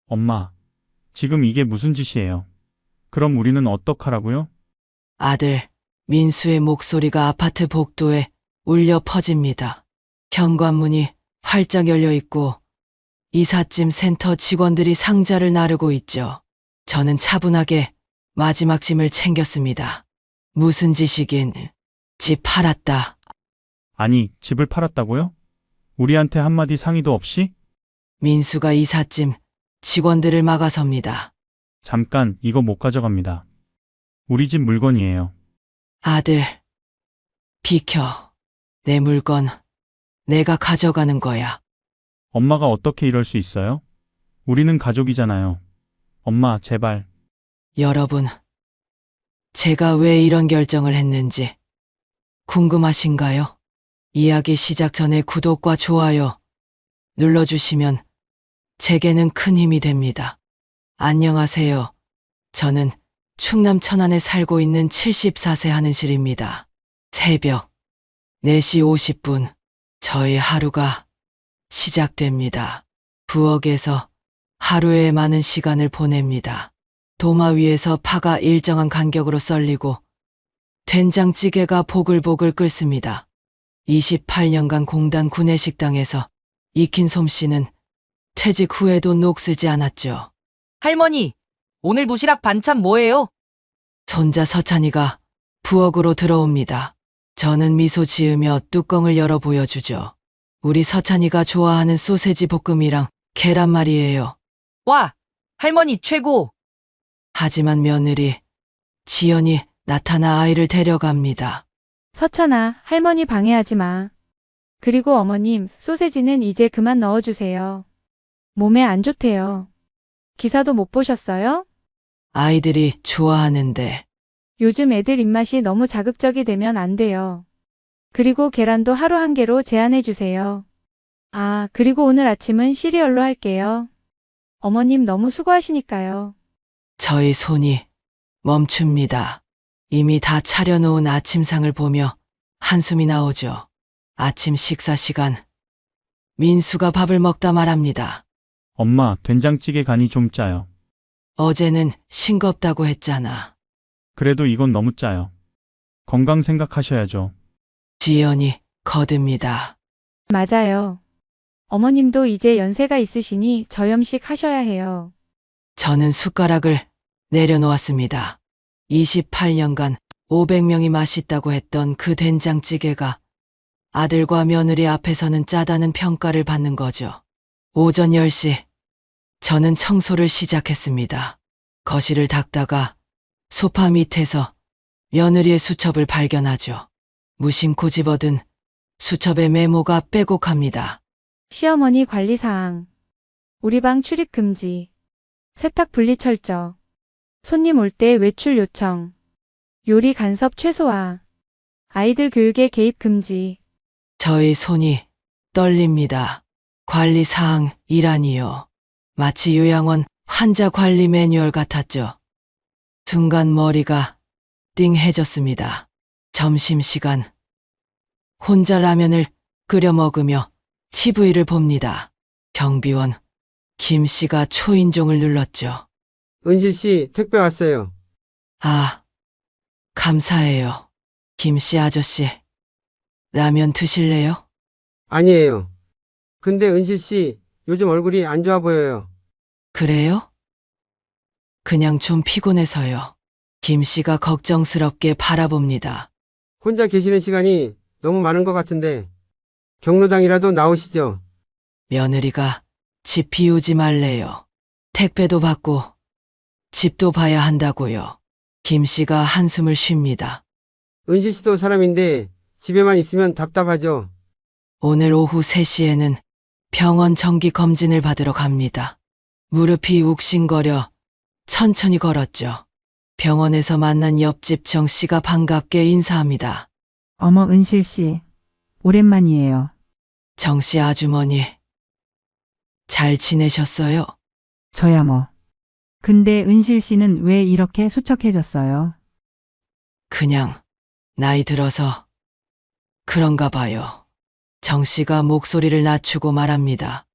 엄마, 지금 이게 무슨 짓이에요? 그럼 우리는 어떡하라고요? 아들, 민수의 목소리가 아파트 복도에 울려 퍼집니다. 현관문이 활짝 열려 있고 이삿짐 센터 직원들이 상자를 나르고 있죠. 저는 차분하게 마지막 짐을 챙겼습니다. 무슨 짓이긴. 집 팔았다. 아니, 집을 팔았다고요? 우리한테 한마디 상의도 없이? 민수가 이삿짐 직원들을 막아섭니다. 잠깐, 이거 못 가져갑니다. 우리 집 물건이에요. 아들, 비켜. 내 물건 내가 가져가는 거야. 엄마가 어떻게 이럴 수 있어요? 우리는 가족이잖아요. 엄마, 제발. 여러분, 제가 왜 이런 결정을 했는지 궁금하신가요? 이야기 시작 전에 구독과 좋아요 눌러주시면 제게는 큰 힘이 됩니다. 안녕하세요. 저는 충남 천안에 살고 있는 74세 한은실입니다. 새벽 4시 50분, 저의 하루가 시작됩니다. 부엌에서 하루에 많은 시간을 보냅니다. 도마 위에서 파가 일정한 간격으로 썰리고 된장찌개가 보글보글 끓습니다. 28년간 공단 구내식당에서 익힌 솜씨는 퇴직 후에도 녹슬지 않았죠. 할머니, 오늘 도시락 반찬 뭐예요? 손자 서찬이가 부엌으로 들어옵니다. 저는 미소 지으며 뚜껑을 열어 보여주죠. 우리 서찬이가 좋아하는 소세지 볶음이랑 계란말이에요. 와, 할머니 최고! 하지만 며느리 지연이 나타나 아이를 데려갑니다. 서찬아, 할머니 방해하지 마. 그리고 어머님, 소세지는 이제 그만 넣어주세요. 몸에 안 좋대요. 기사도 못 보셨어요? 아이들이 좋아하는데 요즘 애들 입맛이 너무 자극적이 되면 안 돼요. 그리고 계란도 하루 한 개로 제한해 주세요. 아, 그리고 오늘 아침은 시리얼로 할게요. 어머님 너무 수고하시니까요. 저희 손이 멈춥니다. 이미 다 차려놓은 아침상을 보며 한숨이 나오죠. 아침 식사 시간. 민수가 밥을 먹다 말합니다. 엄마, 된장찌개 간이 좀 짜요. 어제는 싱겁다고 했잖아. 그래도 이건 너무 짜요. 건강 생각하셔야죠. 지연이 거듭니다. 맞아요. 어머님도 이제 연세가 있으시니 저염식 하셔야 해요. 저는 숟가락을 내려놓았습니다. 28년간 500명이 맛있다고 했던 그 된장찌개가 아들과 며느리 앞에서는 짜다는 평가를 받는 거죠. 오전 10시, 저는 청소를 시작했습니다. 거실을 닦다가 소파 밑에서 며느리의 수첩을 발견하죠. 무심코 집어든 수첩의 메모가 빼곡합니다. 시어머니 관리사항. 우리 방 출입 금지. 세탁 분리 철저. 손님 올 때 외출 요청. 요리 간섭 최소화. 아이들 교육에 개입 금지. 저의 손이 떨립니다. 관리사항이라니요. 마치 요양원 환자 관리 매뉴얼 같았죠. 순간 머리가 띵해졌습니다. 점심시간. 혼자 라면을 끓여 먹으며 TV를 봅니다. 경비원 김 씨가 초인종을 눌렀죠. 은실 씨, 택배 왔어요. 아, 감사해요. 김 씨 아저씨, 라면 드실래요? 아니에요. 근데 은실 씨, 요즘 얼굴이 안 좋아 보여요. 그래요? 그냥 좀 피곤해서요. 김 씨가 걱정스럽게 바라봅니다. 혼자 계시는 시간이 너무 많은 것 같은데 경로당이라도 나오시죠. 며느리가 집 비우지 말래요. 택배도 받고 집도 봐야 한다고요. 김 씨가 한숨을 쉽니다. 은실 씨도 사람인데 집에만 있으면 답답하죠. 오늘 오후 3시에는 병원 정기 검진을 받으러 갑니다. 무릎이 욱신거려 천천히 걸었죠. 병원에서 만난 옆집 정 씨가 반갑게 인사합니다. 어머 은실 씨, 오랜만이에요. 정 씨 아주머니, 잘 지내셨어요? 저야 뭐. 근데 은실 씨는 왜 이렇게 수척해졌어요? 그냥 나이 들어서 그런가 봐요. 정 씨가 목소리를 낮추고 말합니다.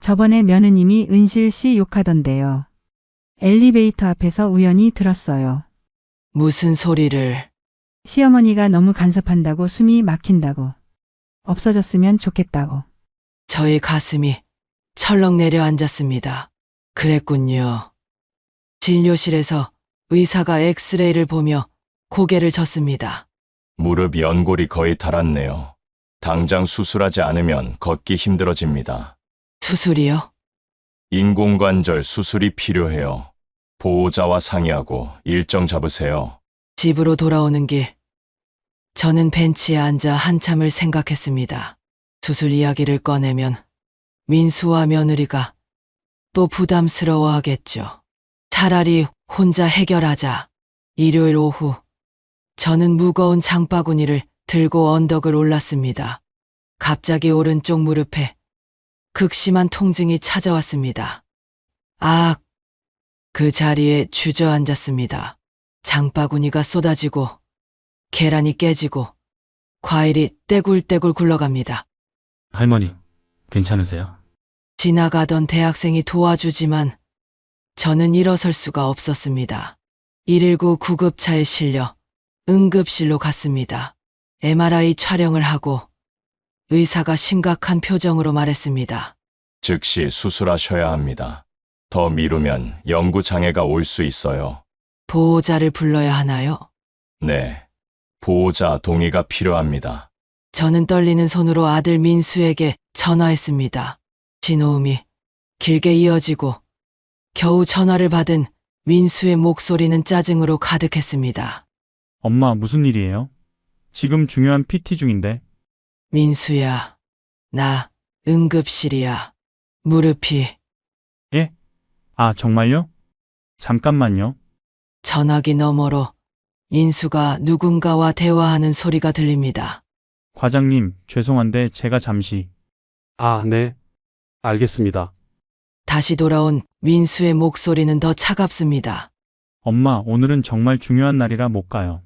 저번에 며느님이 은실 씨 욕하던데요. 엘리베이터 앞에서 우연히 들었어요. 무슨 소리를. 시어머니가 너무 간섭한다고 숨이 막힌다고. 없어졌으면 좋겠다고. 저의 가슴이 철렁 내려앉았습니다. 그랬군요. 진료실에서 의사가 엑스레이를 보며 고개를 젓습니다. 무릎 연골이 거의 닳았네요. 당장 수술하지 않으면 걷기 힘들어집니다. 수술이요? 인공관절 수술이 필요해요. 보호자와 상의하고 일정 잡으세요. 집으로 돌아오는 길, 저는 벤치에 앉아 한참을 생각했습니다. 수술 이야기를 꺼내면 민수와 며느리가 또 부담스러워하겠죠. 차라리 혼자 해결하자. 일요일 오후, 저는 무거운 장바구니를 들고 언덕을 올랐습니다. 갑자기 오른쪽 무릎에 극심한 통증이 찾아왔습니다. 아, 그 자리에 주저앉았습니다. 장바구니가 쏟아지고 계란이 깨지고 과일이 떼굴떼굴 굴러갑니다. 할머니, 괜찮으세요? 지나가던 대학생이 도와주지만 저는 일어설 수가 없었습니다. 119 구급차에 실려 응급실로 갔습니다. MRI 촬영을 하고 의사가 심각한 표정으로 말했습니다. 즉시 수술하셔야 합니다. 더 미루면 영구 장애가 올 수 있어요. 보호자를 불러야 하나요? 네. 보호자 동의가 필요합니다. 저는 떨리는 손으로 아들 민수에게 전화했습니다. 진호음이 길게 이어지고 겨우 전화를 받은 민수의 목소리는 짜증으로 가득했습니다. 엄마, 무슨 일이에요? 지금 중요한 PT 중인데. 민수야, 나 응급실이야. 무릎이. 예? 아, 정말요? 잠깐만요. 전화기 너머로 인수가 누군가와 대화하는 소리가 들립니다. 과장님, 죄송한데 제가 잠시. 아, 네. 알겠습니다. 다시 돌아온 민수의 목소리는 더 차갑습니다. 엄마, 오늘은 정말 중요한 날이라 못 가요.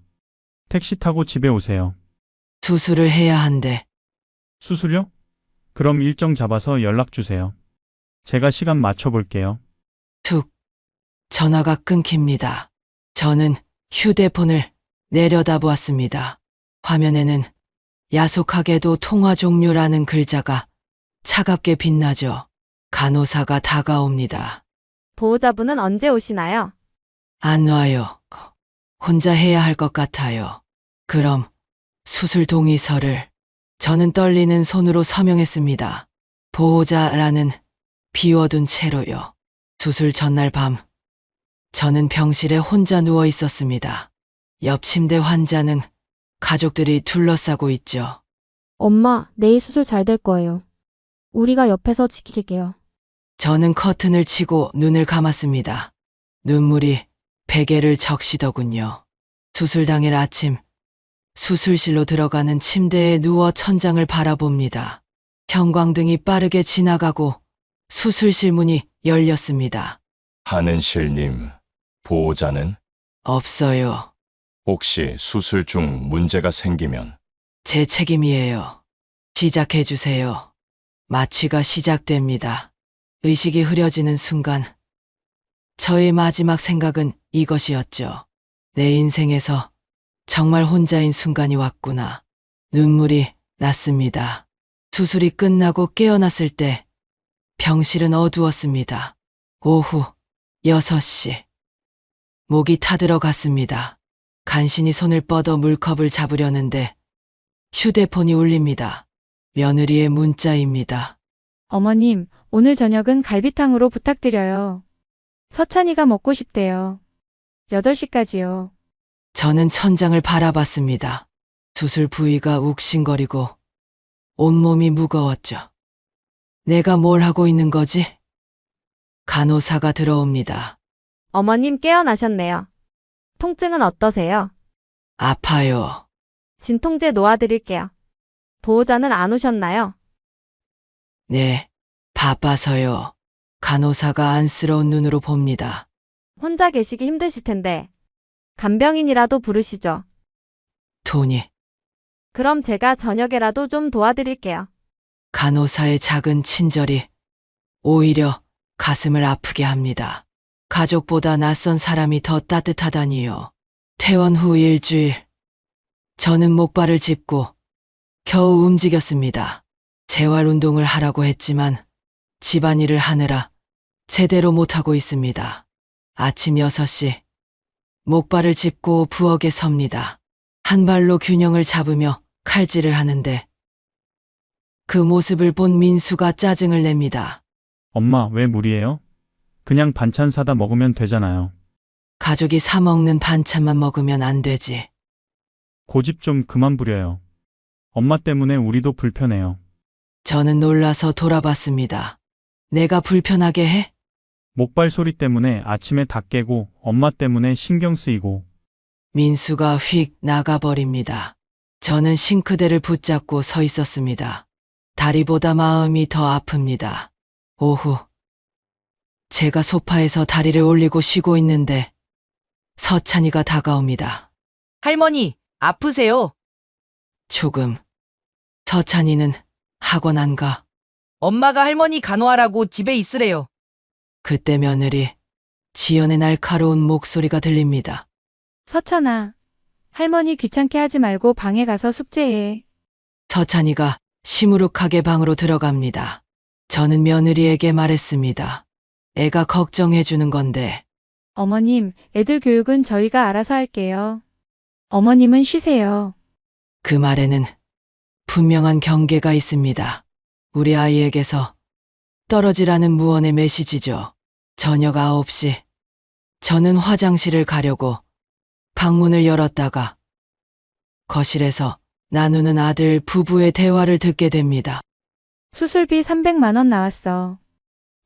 택시 타고 집에 오세요. 수술을 해야 한대. 수술요? 그럼 일정 잡아서 연락 주세요. 제가 시간 맞춰 볼게요. 툭. 전화가 끊깁니다. 저는 휴대폰을 내려다보았습니다. 화면에는 야속하게도 통화 종료라는 글자가 차갑게 빛나죠. 간호사가 다가옵니다. 보호자분은 언제 오시나요? 안 와요. 혼자 해야 할 것 같아요. 그럼 수술 동의서를. 저는 떨리는 손으로 서명했습니다. 보호자라는 비워둔 채로요. 수술 전날 밤, 저는 병실에 혼자 누워 있었습니다. 옆 침대 환자는 가족들이 둘러싸고 있죠. 엄마, 내일 수술 잘 될 거예요. 우리가 옆에서 지킬게요. 저는 커튼을 치고 눈을 감았습니다. 눈물이 베개를 적시더군요. 수술 당일 아침, 수술실로 들어가는 침대에 누워 천장을 바라봅니다. 형광등이 빠르게 지나가고 수술실 문이 열렸습니다. 한은실님, 보호자는? 없어요. 혹시 수술 중 문제가 생기면 제 책임이에요. 시작해 주세요. 마취가 시작됩니다. 의식이 흐려지는 순간, 저의 마지막 생각은 이것이었죠. 내 인생에서 정말 혼자인 순간이 왔구나. 눈물이 났습니다. 수술이 끝나고 깨어났을 때 병실은 어두웠습니다. 오후 6시. 목이 타들어갔습니다. 간신히 손을 뻗어 물컵을 잡으려는데 휴대폰이 울립니다. 며느리의 문자입니다. 어머님, 오늘 저녁은 갈비탕으로 부탁드려요. 서찬이가 먹고 싶대요. 8시까지요. 저는 천장을 바라봤습니다. 수술 부위가 욱신거리고 온몸이 무거웠죠. 내가 뭘 하고 있는 거지? 간호사가 들어옵니다. 어머님 깨어나셨네요. 통증은 어떠세요? 아파요. 진통제 놓아드릴게요. 보호자는 안 오셨나요? 네, 바빠서요. 간호사가 안쓰러운 눈으로 봅니다. 혼자 계시기 힘드실 텐데 간병인이라도 부르시죠. 돈이. 그럼 제가 저녁에라도 좀 도와드릴게요. 간호사의 작은 친절이 오히려 가슴을 아프게 합니다. 가족보다 낯선 사람이 더 따뜻하다니요. 퇴원 후 일주일, 저는 목발을 짚고 겨우 움직였습니다. 재활 운동을 하라고 했지만 집안일을 하느라 제대로 못하고 있습니다. 아침 6시, 목발을 짚고 부엌에 섭니다. 한 발로 균형을 잡으며 칼질을 하는데 그 모습을 본 민수가 짜증을 냅니다. 엄마, 왜 무리해요? 그냥 반찬 사다 먹으면 되잖아요. 가족이 사 먹는 반찬만 먹으면 안 되지. 고집 좀 그만 부려요. 엄마 때문에 우리도 불편해요. 저는 놀라서 돌아봤습니다. 내가 불편하게 해? 목발 소리 때문에 아침에 다 깨고 엄마 때문에 신경 쓰이고. 민수가 휙 나가버립니다. 저는 싱크대를 붙잡고 서 있었습니다. 다리보다 마음이 더 아픕니다. 오후, 제가 소파에서 다리를 올리고 쉬고 있는데 서찬이가 다가옵니다. 할머니, 아프세요? 조금. 서찬이는 학원 안 가. 엄마가 할머니 간호하라고 집에 있으래요. 그때 며느리 지연의 날카로운 목소리가 들립니다. 서천아, 할머니 귀찮게 하지 말고 방에 가서 숙제해. 서찬이가 시무룩하게 방으로 들어갑니다. 저는 며느리에게 말했습니다. 애가 걱정해 주는 건데. 어머님, 애들 교육은 저희가 알아서 할게요. 어머님은 쉬세요. 그 말에는 분명한 경계가 있습니다. 우리 아이에게서 떨어지라는 무언의 메시지죠. 저녁 9시, 저는 화장실을 가려고 방문을 열었다가 거실에서 나누는 아들 부부의 대화를 듣게 됩니다. 수술비 300만 원 나왔어.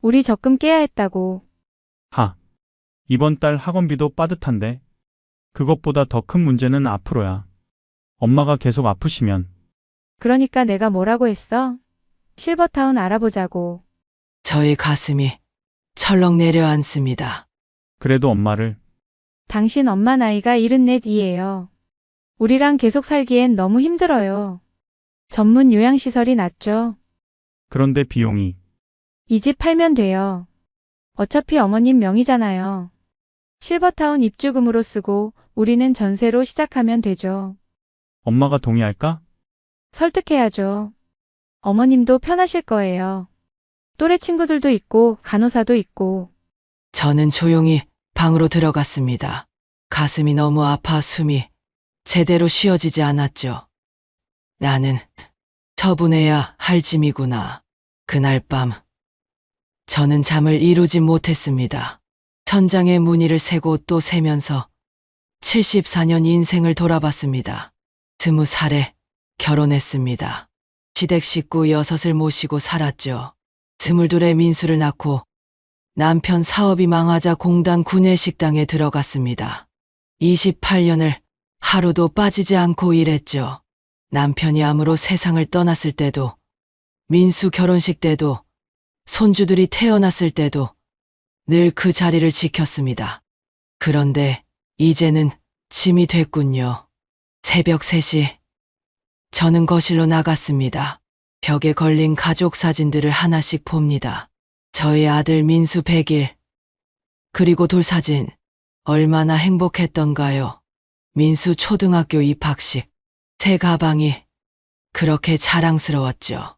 우리 적금 깨야 했다고. 하. 이번 달 학원비도 빠듯한데. 그것보다 더 큰 문제는 앞으로야. 엄마가 계속 아프시면. 그러니까 내가 뭐라고 했어? 실버타운 알아보자고. 저의 가슴이 철렁 내려앉습니다. 그래도 엄마를. 당신 엄마 나이가 74이에요. 우리랑 계속 살기엔 너무 힘들어요. 전문 요양시설이 낫죠. 그런데 비용이. 이 집 팔면 돼요. 어차피 어머님 명의잖아요. 실버타운 입주금으로 쓰고 우리는 전세로 시작하면 되죠. 엄마가 동의할까? 설득해야죠. 어머님도 편하실 거예요. 또래 친구들도 있고 간호사도 있고. 저는 조용히 방으로 들어갔습니다. 가슴이 너무 아파 숨이 제대로 쉬어지지 않았죠. 나는 처분해야 할 짐이구나. 그날 밤 저는 잠을 이루지 못했습니다. 천장에 무늬를 세고 또 세면서 74년 인생을 돌아봤습니다. 20살에 결혼했습니다. 시댁 식구 6을 모시고 살았죠. 22에 민수를 낳고 남편 사업이 망하자 공단 구내식당에 들어갔습니다. 28년을 하루도 빠지지 않고 일했죠. 남편이 암으로 세상을 떠났을 때도, 민수 결혼식 때도, 손주들이 태어났을 때도 늘 그 자리를 지켰습니다. 그런데 이제는 짐이 됐군요. 새벽 3시, 저는 거실로 나갔습니다. 벽에 걸린 가족 사진들을 하나씩 봅니다. 저희 아들 민수 100일, 그리고 돌사진. 얼마나 행복했던가요. 민수 초등학교 입학식, 새 가방이 그렇게 자랑스러웠죠.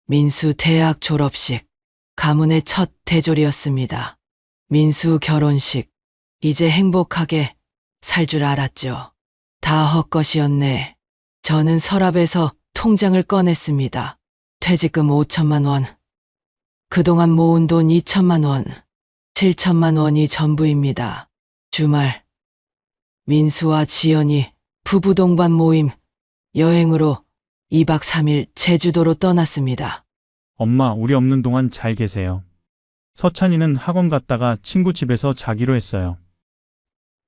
민수 대학 졸업식, 가문의 첫 대졸이었습니다. 민수 결혼식, 이제 행복하게 살 줄 알았죠. 다 헛것이었네. 저는 서랍에서 통장을 꺼냈습니다. 퇴직금 5천만 원, 그동안 모은 돈 2천만 원, 7천만 원이 전부입니다. 주말, 민수와 지연이 부부 동반 모임, 여행으로 2박 3일 제주도로 떠났습니다. 엄마, 우리 없는 동안 잘 계세요. 서찬이는 학원 갔다가 친구 집에서 자기로 했어요.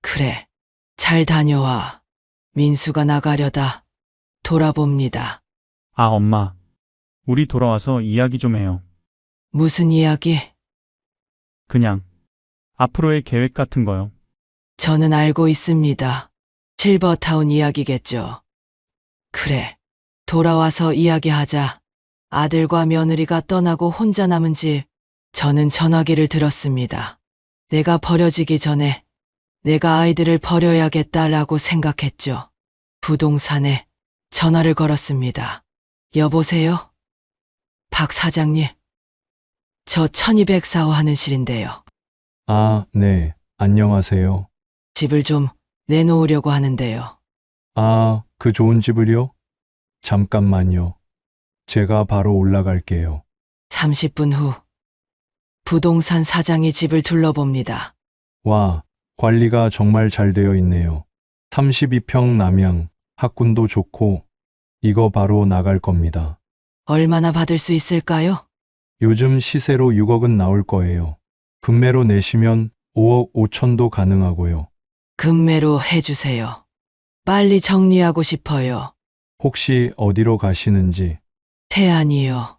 그래, 잘 다녀와. 민수가 나가려다 돌아봅니다. 아, 엄마. 우리 돌아와서 이야기 좀 해요. 무슨 이야기? 그냥. 앞으로의 계획 같은 거요. 저는 알고 있습니다. 실버타운 이야기겠죠. 그래, 돌아와서 이야기하자. 아들과 며느리가 떠나고 혼자 남은 집, 저는 전화기를 들었습니다. 내가 버려지기 전에 내가 아이들을 버려야겠다라고 생각했죠. 부동산에 전화를 걸었습니다. 여보세요? 박 사장님. 저 1204호 하는 실인데요. 아, 네. 안녕하세요. 집을 좀 내놓으려고 하는데요. 아, 그 좋은 집을요? 잠깐만요. 제가 바로 올라갈게요. 30분 후 부동산 사장이 집을 둘러봅니다. 와, 관리가 정말 잘 되어 있네요. 32평 남양, 학군도 좋고, 이거 바로 나갈 겁니다. 얼마나 받을 수 있을까요? 요즘 시세로 6억은 나올 거예요. 금매로 내시면 5억 5천도 가능하고요. 금매로 해주세요. 빨리 정리하고 싶어요. 혹시 어디로 가시는지, 태안이요.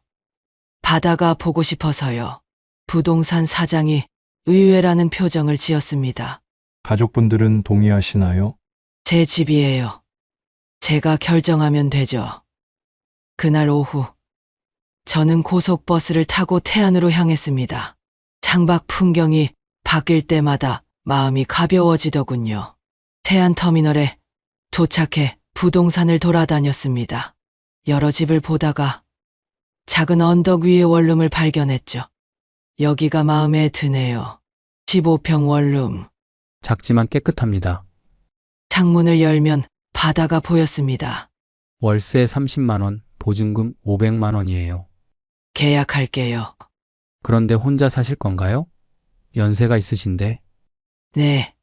바다가 보고 싶어서요. 부동산 사장이 의외라는 표정을 지었습니다. 가족분들은 동의하시나요? 제 집이에요. 제가 결정하면 되죠. 그날 오후, 저는 고속버스를 타고 태안으로 향했습니다. 창밖 풍경이 바뀔 때마다 마음이 가벼워지더군요. 태안터미널에 도착해 부동산을 돌아다녔습니다. 여러 집을 보다가 작은 언덕 위의 원룸을 발견했죠. 여기가 마음에 드네요. 15평 원룸. 작지만 깨끗합니다. 창문을 열면 바다가 보였습니다. 월세 30만 원, 보증금 500만 원이에요. 계약할게요. 그런데 혼자 사실 건가요? 연세가 있으신데. 네.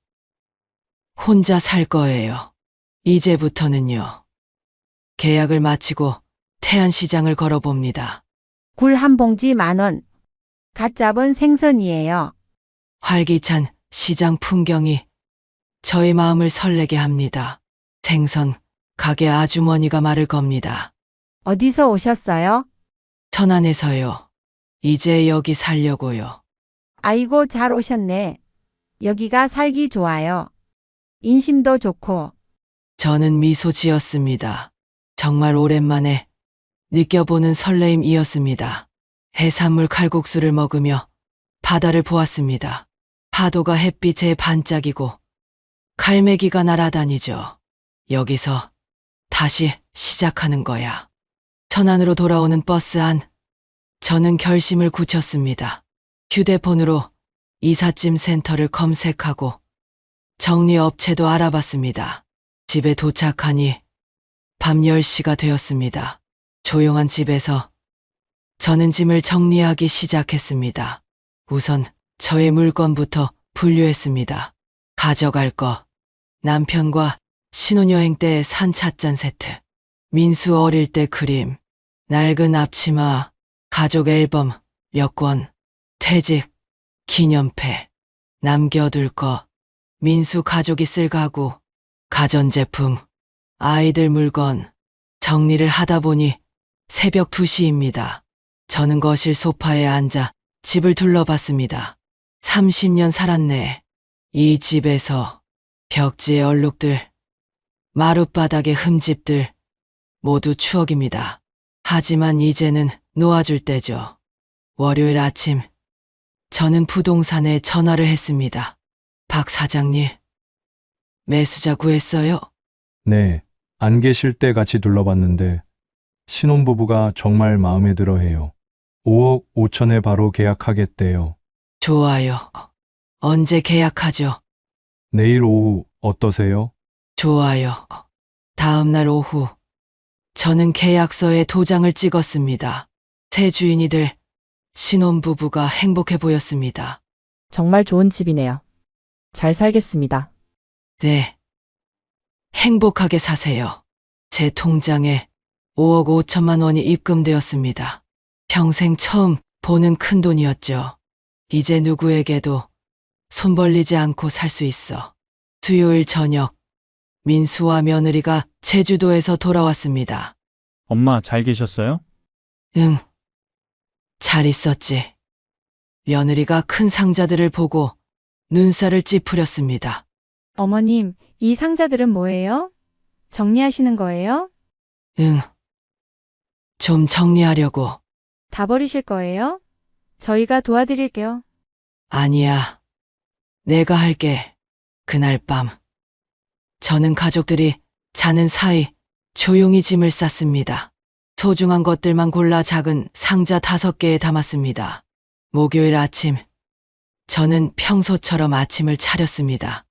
혼자 살 거예요. 이제부터는요. 계약을 마치고 태안시장을 걸어봅니다. 굴 한 봉지 10,000원. 갓 잡은 생선이에요. 활기찬 시장 풍경이 저의 마음을 설레게 합니다. 생선, 가게 아주머니가 말을 겁니다. 어디서 오셨어요? 천안에서요. 이제 여기 살려고요. 아이고, 잘 오셨네. 여기가 살기 좋아요. 인심도 좋고. 저는 미소 지었습니다. 정말 오랜만에 느껴보는 설레임이었습니다. 해산물 칼국수를 먹으며 바다를 보았습니다. 파도가 햇빛에 반짝이고 갈매기가 날아다니죠. 여기서 다시 시작하는 거야. 천안으로 돌아오는 버스 안, 저는 결심을 굳혔습니다. 휴대폰으로 이삿짐 센터를 검색하고 정리업체도 알아봤습니다. 집에 도착하니 밤 10시가 되었습니다. 조용한 집에서 저는 짐을 정리하기 시작했습니다. 우선 저의 물건부터 분류했습니다. 가져갈 거, 남편과 신혼여행 때 산 찻잔 세트, 민수 어릴 때 그림, 낡은 앞치마, 가족 앨범, 여권, 퇴직, 기념패, 남겨둘 거, 민수 가족이 쓸 가구, 가전제품, 아이들 물건, 정리를 하다 보니 새벽 2시입니다. 저는 거실 소파에 앉아 집을 둘러봤습니다. 30년 살았네. 이 집에서 벽지의 얼룩들, 마룻바닥의 흠집들, 모두 추억입니다. 하지만 이제는 놓아줄 때죠. 월요일 아침, 저는 부동산에 전화를 했습니다. 박 사장님, 매수자 구했어요? 네. 안 계실 때 같이 둘러봤는데, 신혼부부가 정말 마음에 들어 해요. 5억 5천에 바로 계약하겠대요. 좋아요. 언제 계약하죠? 내일 오후 어떠세요? 좋아요. 다음 날 오후, 저는 계약서에 도장을 찍었습니다. 새 주인이 될 신혼부부가 행복해 보였습니다. 정말 좋은 집이네요. 잘 살겠습니다. 네. 행복하게 사세요. 제 통장에 5억 5천만 원이 입금되었습니다. 평생 처음 보는 큰 돈이었죠. 이제 누구에게도 손 벌리지 않고 살 수 있어. 수요일 저녁, 민수와 며느리가 제주도에서 돌아왔습니다. 엄마 잘 계셨어요? 응. 잘 있었지. 며느리가 큰 상자들을 보고 눈살을 찌푸렸습니다. 어머님, 이 상자들은 뭐예요? 정리하시는 거예요? 응. 좀 정리하려고. 다 버리실 거예요? 저희가 도와드릴게요. 아니야. 내가 할게. 그날 밤. 저는 가족들이 자는 사이 조용히 짐을 쌌습니다. 소중한 것들만 골라 작은 상자 5개에 담았습니다. 목요일 아침, 저는 평소처럼 아침을 차렸습니다.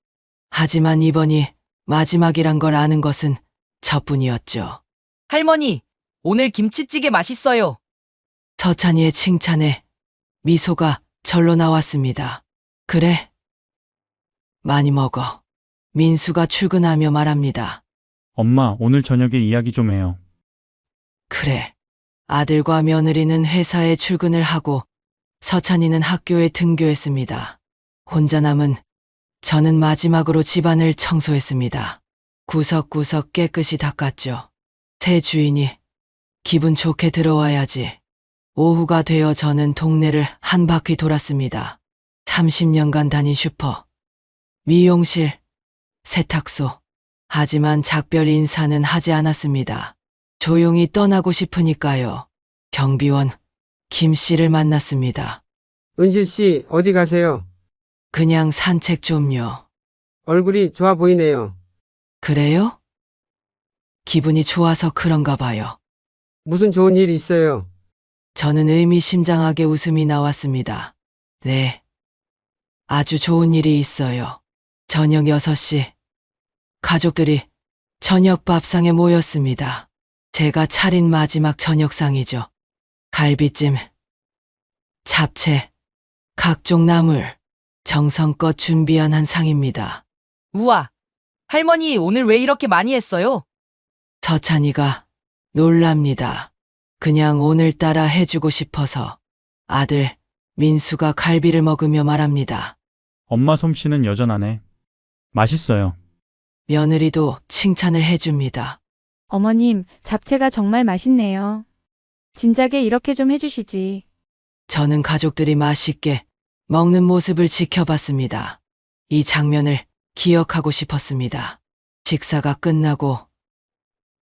하지만 이번이 마지막이란 걸 아는 것은 저뿐이었죠. 할머니, 오늘 김치찌개 맛있어요. 서찬이의 칭찬에 미소가 절로 나왔습니다. 그래? 많이 먹어. 민수가 출근하며 말합니다. 엄마, 오늘 저녁에 이야기 좀 해요. 그래. 아들과 며느리는 회사에 출근을 하고 서찬이는 학교에 등교했습니다. 혼자 남은 저는 마지막으로 집안을 청소했습니다. 구석구석 깨끗이 닦았죠. 새 주인이 기분 좋게 들어와야지. 오후가 되어 저는 동네를 한 바퀴 돌았습니다. 30년간 다닌 슈퍼, 미용실, 세탁소. 하지만 작별 인사는 하지 않았습니다. 조용히 떠나고 싶으니까요. 경비원 김 씨를 만났습니다. 은실 씨, 어디 가세요? 그냥 산책 좀요. 얼굴이 좋아 보이네요. 그래요? 기분이 좋아서 그런가 봐요. 무슨 좋은 일 있어요? 저는 의미심장하게 웃음이 나왔습니다. 네. 아주 좋은 일이 있어요. 저녁 6시. 가족들이 저녁 밥상에 모였습니다. 제가 차린 마지막 저녁상이죠. 갈비찜, 잡채, 각종 나물, 정성껏 준비한 한 상입니다. 우와, 할머니 오늘 왜 이렇게 많이 했어요? 서찬이가 놀랍니다. 그냥 오늘따라 해주고 싶어서. 아들, 민수가 갈비를 먹으며 말합니다. 엄마 솜씨는 여전하네. 맛있어요. 며느리도 칭찬을 해줍니다. 어머님, 잡채가 정말 맛있네요. 진작에 이렇게 좀 해주시지. 저는 가족들이 맛있게 먹는 모습을 지켜봤습니다. 이 장면을 기억하고 싶었습니다. 식사가 끝나고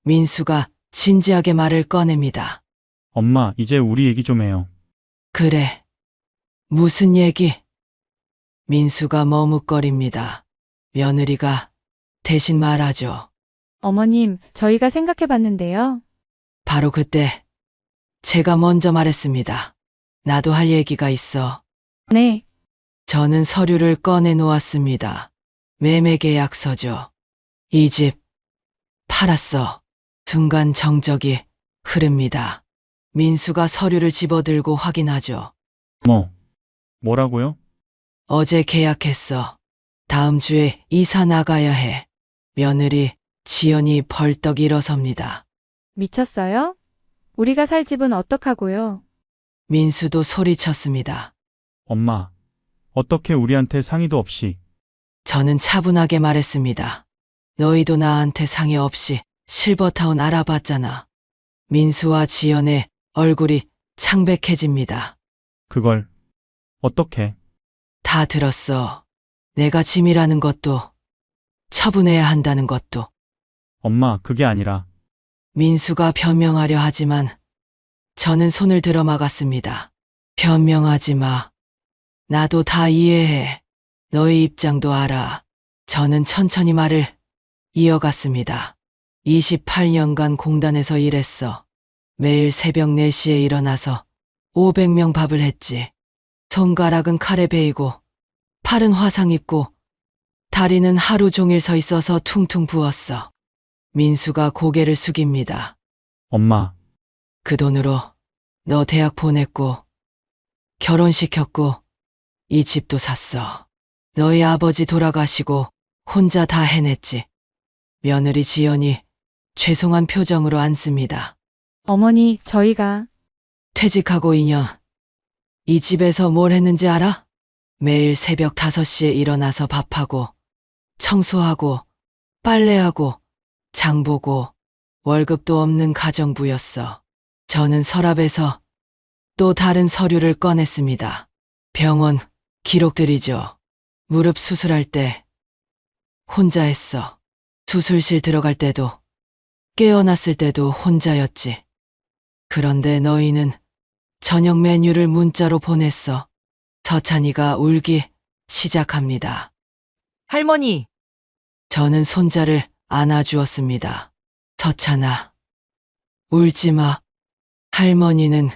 민수가 진지하게 말을 꺼냅니다. 엄마, 이제 우리 얘기 좀 해요. 그래. 무슨 얘기? 민수가 머뭇거립니다. 며느리가 대신 말하죠. 어머님, 저희가 생각해봤는데요. 바로 그때 제가 먼저 말했습니다. 나도 할 얘기가 있어. 네, 저는 서류를 꺼내 놓았습니다. 매매 계약서죠. 이 집 팔았어. 순간 정적이 흐릅니다. 민수가 서류를 집어들고 확인하죠. 뭐라고요? 어제 계약했어. 다음 주에 이사 나가야 해. 며느리 지연이 벌떡 일어섭니다. 미쳤어요? 우리가 살 집은 어떡하고요? 민수도 소리쳤습니다. 엄마, 어떻게 우리한테 상의도 없이. 저는 차분하게 말했습니다. 너희도 나한테 상의 없이 실버타운 알아봤잖아. 민수와 지연의 얼굴이 창백해집니다. 그걸 어떻게? 다 들었어. 내가 짐이라는 것도 처분해야 한다는 것도. 엄마, 그게 아니라. 민수가 변명하려 하지만 저는 손을 들어 막았습니다. 변명하지 마. 나도 다 이해해. 너의 입장도 알아. 저는 천천히 말을 이어갔습니다. 28년간 공단에서 일했어. 매일 새벽 4시에 일어나서 500명 밥을 했지. 손가락은 칼에 베이고 팔은 화상 입고 다리는 하루 종일 서 있어서 퉁퉁 부었어. 민수가 고개를 숙입니다. 엄마, 그 돈으로 너 대학 보냈고 결혼시켰고 이 집도 샀어. 너희 아버지 돌아가시고 혼자 다 해냈지. 며느리 지연이 죄송한 표정으로 앉습니다. 어머니, 저희가 퇴직하고 2년. 이 집에서 뭘 했는지 알아? 매일 새벽 5시에 일어나서 밥하고 청소하고 빨래하고 장보고 월급도 없는 가정부였어. 저는 서랍에서 또 다른 서류를 꺼냈습니다. 병원 기록들이죠. 무릎 수술할 때 혼자 했어. 수술실 들어갈 때도 깨어났을 때도 혼자였지. 그런데 너희는 저녁 메뉴를 문자로 보냈어. 서찬이가 울기 시작합니다. 할머니, 저는 손자를 안아주었습니다. 서찬아, 울지 마. 할머니는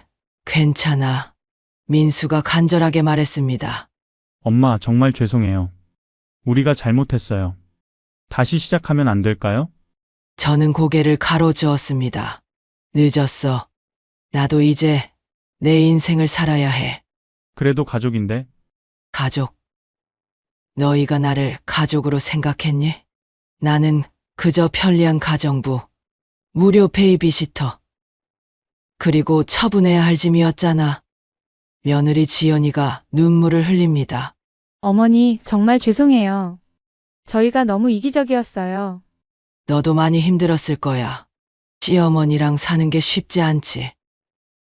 괜찮아. 민수가 간절하게 말했습니다. 엄마, 정말 죄송해요. 우리가 잘못했어요. 다시 시작하면 안 될까요? 저는 고개를 가로저었습니다. 늦었어. 나도 이제 내 인생을 살아야 해. 그래도 가족인데. 가족. 너희가 나를 가족으로 생각했니? 나는 그저 편리한 가정부, 무료 베이비시터, 그리고 처분해야 할 짐이었잖아. 며느리 지연이가 눈물을 흘립니다. 어머니, 정말 죄송해요. 저희가 너무 이기적이었어요. 너도 많이 힘들었을 거야. 시어머니랑 사는 게 쉽지 않지.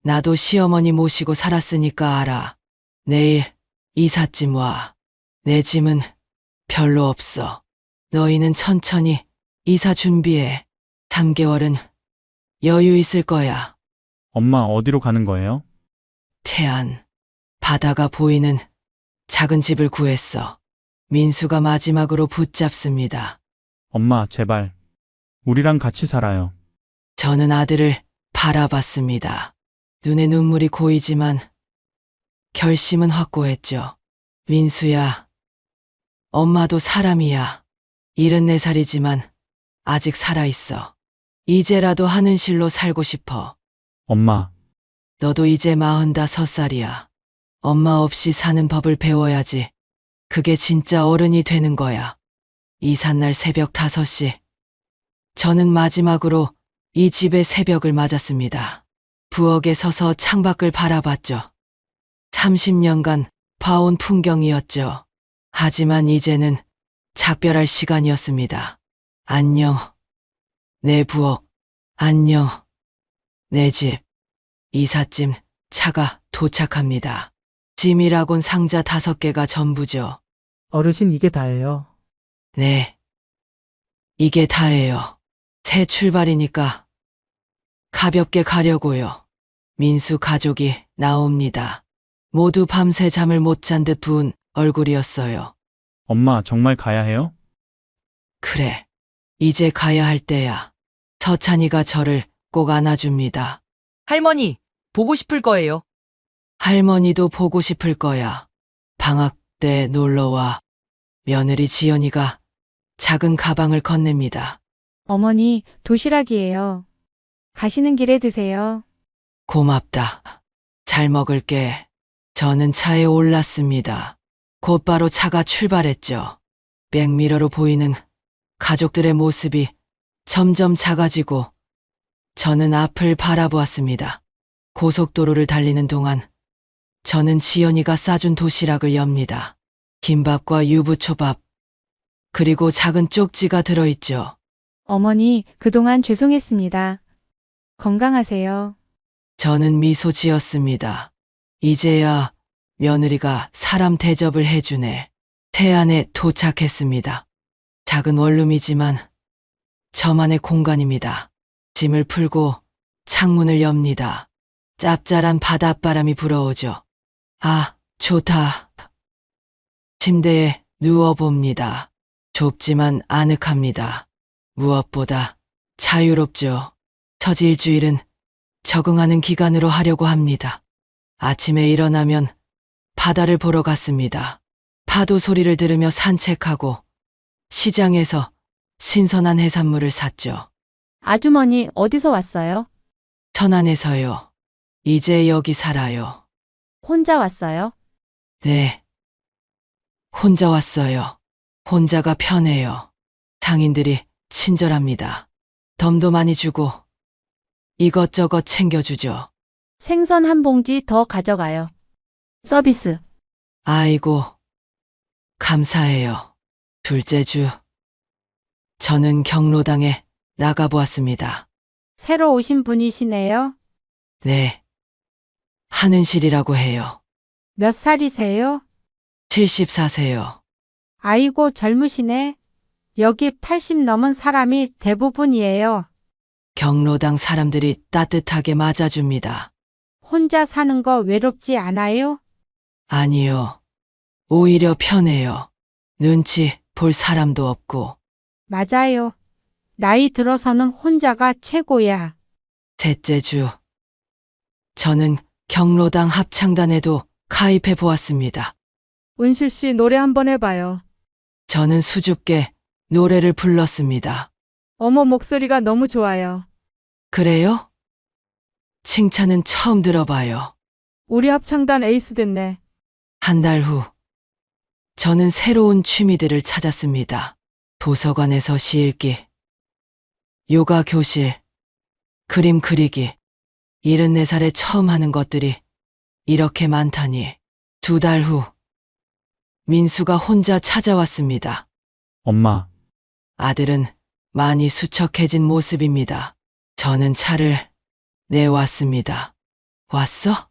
나도 시어머니 모시고 살았으니까 알아. 내일 이삿짐 와. 내 짐은 별로 없어. 너희는 천천히 이사 준비해. 3개월은 여유 있을 거야. 엄마, 어디로 가는 거예요? 태안, 바다가 보이는 작은 집을 구했어. 민수가 마지막으로 붙잡습니다. 엄마, 제발. 우리랑 같이 살아요. 저는 아들을 바라봤습니다. 눈에 눈물이 고이지만 결심은 확고했죠. 민수야, 엄마도 사람이야. 74살이지만 아직 살아있어. 이제라도 하는 실로 살고 싶어. 엄마, 너도 이제 45살이야. 엄마 없이 사는 법을 배워야지. 그게 진짜 어른이 되는 거야. 이삿날 새벽 5시. 저는 마지막으로 이 집의 새벽을 맞았습니다. 부엌에 서서 창밖을 바라봤죠. 30년간 봐온 풍경이었죠. 하지만 이제는 작별할 시간이었습니다. 안녕, 내 부엌. 안녕, 내 집. 이삿짐 차가 도착합니다. 짐이라곤 상자 5개가 전부죠. 어르신, 이게 다예요. 네, 이게 다예요. 새 출발이니까 가볍게 가려고요. 민수 가족이 나옵니다. 모두 밤새 잠을 못 잔 듯 부은 얼굴이었어요. 엄마, 정말 가야 해요? 그래, 이제 가야 할 때야. 서찬이가 저를 꼭 안아줍니다. 할머니, 보고 싶을 거예요. 할머니도 보고 싶을 거야. 방학 때 놀러와. 며느리 지연이가 작은 가방을 건넵니다. 어머니, 도시락이에요. 가시는 길에 드세요. 고맙다. 잘 먹을게. 저는 차에 올랐습니다. 곧바로 차가 출발했죠. 백미러로 보이는 가족들의 모습이 점점 작아지고 저는 앞을 바라보았습니다. 고속도로를 달리는 동안 저는 지연이가 싸준 도시락을 엽니다. 김밥과 유부초밥, 그리고 작은 쪽지가 들어있죠. 어머니, 그동안 죄송했습니다. 건강하세요. 저는 미소 지었습니다. 이제야 며느리가 사람 대접을 해주네. 태안에 도착했습니다. 작은 원룸이지만 저만의 공간입니다. 짐을 풀고 창문을 엽니다. 짭짤한 바닷바람이 불어오죠. 아, 좋다. 침대에 누워봅니다. 좁지만 아늑합니다. 무엇보다 자유롭죠. 첫 일주일은 적응하는 기간으로 하려고 합니다. 아침에 일어나면 바다를 보러 갔습니다. 파도 소리를 들으며 산책하고 시장에서 신선한 해산물을 샀죠. 아주머니, 어디서 왔어요? 천안에서요. 이제 여기 살아요. 혼자 왔어요? 네. 혼자 왔어요. 혼자가 편해요. 상인들이 친절합니다. 덤도 많이 주고 이것저것 챙겨주죠. 생선 한 봉지 더 가져가요. 서비스. 아이고, 감사해요. 둘째 주, 저는 경로당에 나가보았습니다. 새로 오신 분이시네요. 네. 하는실이라고 해요. 몇 살이세요? 74세요. 아이고, 젊으시네. 여기 80 넘은 사람이 대부분이에요. 경로당 사람들이 따뜻하게 맞아줍니다. 혼자 사는 거 외롭지 않아요? 아니요. 오히려 편해요. 눈치 볼 사람도 없고. 맞아요. 나이 들어서는 혼자가 최고야. 셋째 주. 저는 경로당 합창단에도 가입해 보았습니다. 은실 씨 노래 한번 해봐요. 저는 수줍게 노래를 불렀습니다. 어머, 목소리가 너무 좋아요. 그래요? 칭찬은 처음 들어봐요. 우리 합창단 에이스 됐네. 한 달 후, 저는 새로운 취미들을 찾았습니다. 도서관에서 시 읽기, 요가 교실, 그림 그리기. 74살에 처음 하는 것들이 이렇게 많다니. 2달 후, 민수가 혼자 찾아왔습니다. 엄마, 아들은 많이 수척해진 모습입니다. 저는 차를 내왔습니다. 왔어?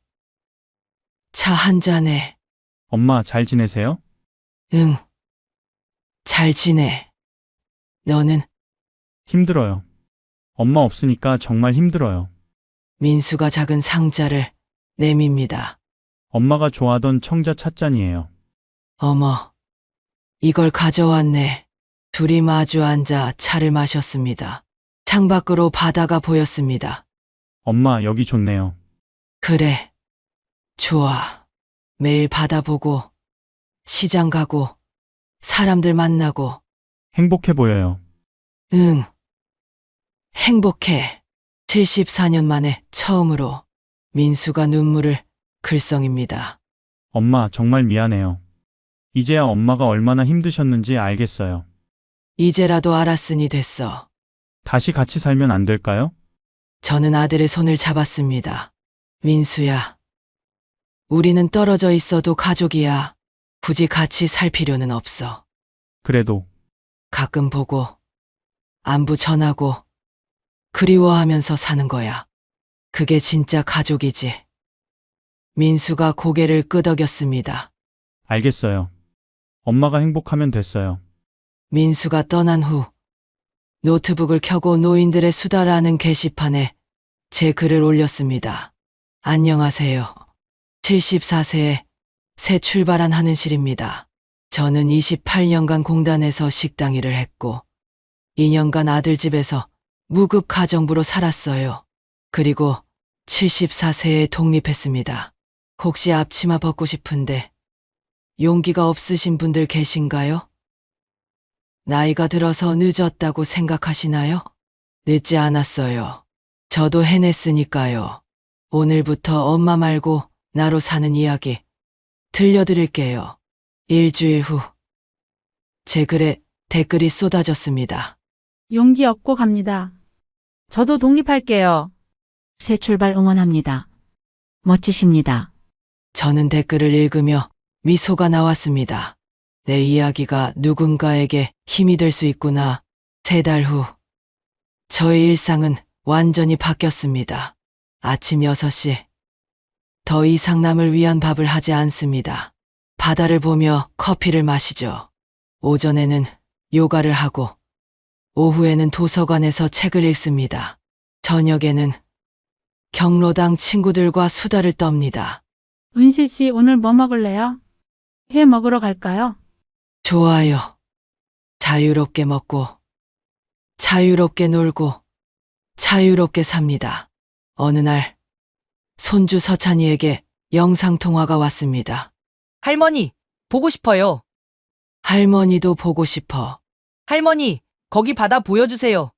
차 한 잔에. 엄마 잘 지내세요? 응. 잘 지내. 너는? 힘들어요. 엄마 없으니까 정말 힘들어요. 민수가 작은 상자를 내밉니다. 엄마가 좋아하던 청자 찻잔이에요. 어머, 이걸 가져왔네. 둘이 마주 앉아 차를 마셨습니다. 창밖으로 바다가 보였습니다. 엄마 여기 좋네요. 그래, 좋아. 매일 바다 보고, 시장 가고, 사람들 만나고. 행복해 보여요. 응, 행복해. 74년 만에 처음으로 민수가 눈물을 글썽입니다. 엄마 정말 미안해요. 이제야 엄마가 얼마나 힘드셨는지 알겠어요. 이제라도 알았으니 됐어. 다시 같이 살면 안 될까요? 저는 아들의 손을 잡았습니다. 민수야, 우리는 떨어져 있어도 가족이야. 굳이 같이 살 필요는 없어. 그래도 가끔 보고, 안부 전하고, 그리워하면서 사는 거야. 그게 진짜 가족이지. 민수가 고개를 끄덕였습니다. 알겠어요. 엄마가 행복하면 됐어요. 민수가 떠난 후 노트북을 켜고 노인들의 수다라는 게시판에 제 글을 올렸습니다. 안녕하세요. 74세에 새 출발한 하는실입니다. 저는 28년간 공단에서 식당 일을 했고 2년간 아들 집에서 무급 가정부로 살았어요. 그리고 74세에 독립했습니다. 혹시 앞치마 벗고 싶은데 용기가 없으신 분들 계신가요? 나이가 들어서 늦었다고 생각하시나요? 늦지 않았어요. 저도 해냈으니까요. 오늘부터 엄마 말고 나로 사는 이야기 들려드릴게요. 일주일 후 제 글에 댓글이 쏟아졌습니다. 용기 얻고 갑니다. 저도 독립할게요. 새 출발 응원합니다. 멋지십니다. 저는 댓글을 읽으며 미소가 나왔습니다. 내 이야기가 누군가에게 힘이 될 수 있구나. 3달 후, 저의 일상은 완전히 바뀌었습니다. 아침 6시. 더 이상 남을 위한 밥을 하지 않습니다. 바다를 보며 커피를 마시죠. 오전에는 요가를 하고, 오후에는 도서관에서 책을 읽습니다. 저녁에는 경로당 친구들과 수다를 떱니다. 은실 씨 오늘 뭐 먹을래요? 회 먹으러 갈까요? 좋아요. 자유롭게 먹고, 자유롭게 놀고, 자유롭게 삽니다. 어느 날, 손주 서찬이에게 영상통화가 왔습니다. 할머니, 보고 싶어요. 할머니도 보고 싶어. 할머니, 거기 바다 보여주세요.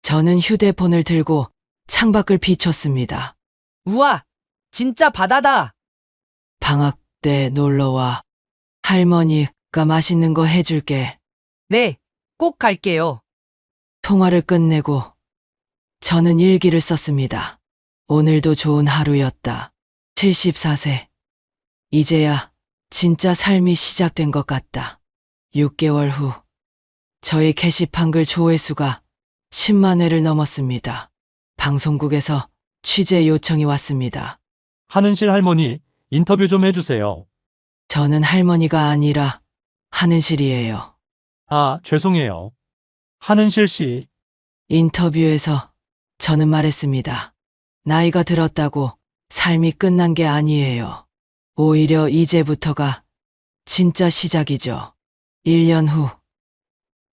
저는 휴대폰을 들고 창밖을 비췄습니다. 우와, 진짜 바다다. 방학 때 놀러와. 할머니가 맛있는 거 해줄게. 네, 꼭 갈게요. 통화를 끝내고 저는 일기를 썼습니다. 오늘도 좋은 하루였다. 74세. 이제야 진짜 삶이 시작된 것 같다. 6개월 후 저희 게시판 글 조회수가 10만 회를 넘었습니다. 방송국에서 취재 요청이 왔습니다. 하는실 할머니, 인터뷰 좀 해주세요. 저는 할머니가 아니라 하는실이에요. 아, 죄송해요. 하는실 씨, 인터뷰에서 저는 말했습니다. 나이가 들었다고 삶이 끝난 게 아니에요. 오히려 이제부터가 진짜 시작이죠. 1년 후,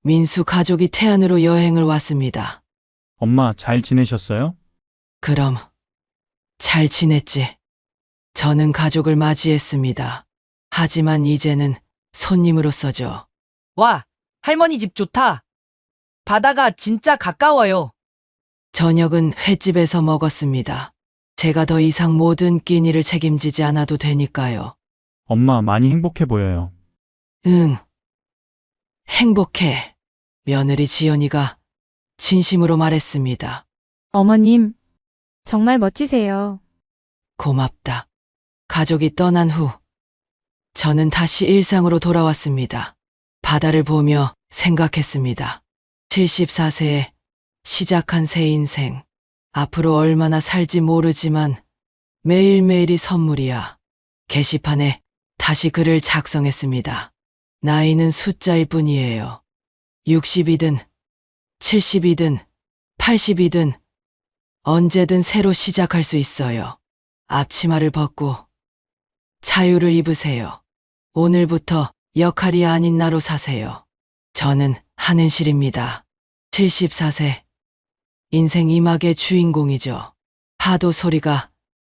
민수 가족이 태안으로 여행을 왔습니다. 엄마 잘 지내셨어요? 그럼, 잘 지냈지. 저는 가족을 맞이했습니다. 하지만 이제는 손님으로서죠. 와, 할머니 집 좋다. 바다가 진짜 가까워요. 저녁은 횟집에서 먹었습니다. 제가 더 이상 모든 끼니를 책임지지 않아도 되니까요. 엄마 많이 행복해 보여요. 응. 행복해. 며느리 지연이가 진심으로 말했습니다. 어머님, 정말 멋지세요. 고맙다. 가족이 떠난 후, 저는 다시 일상으로 돌아왔습니다. 바다를 보며 생각했습니다. 74세에 시작한 새 인생. 앞으로 얼마나 살지 모르지만 매일매일이 선물이야. 게시판에 다시 글을 작성했습니다. 나이는 숫자일 뿐이에요. 60이든 70이든 80이든 언제든 새로 시작할 수 있어요. 앞치마를 벗고 자유를 입으세요. 오늘부터 역할이 아닌 나로 사세요. 저는 한은실입니다. 74세. 인생 이막의 주인공이죠. 파도 소리가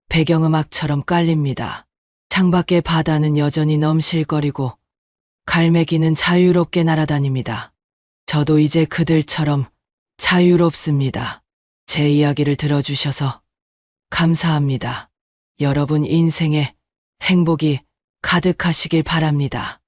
배경음악처럼 깔립니다. 창밖의 바다는 여전히 넘실거리고 갈매기는 자유롭게 날아다닙니다. 저도 이제 그들처럼 자유롭습니다. 제 이야기를 들어주셔서 감사합니다. 여러분 인생에 행복이 가득하시길 바랍니다.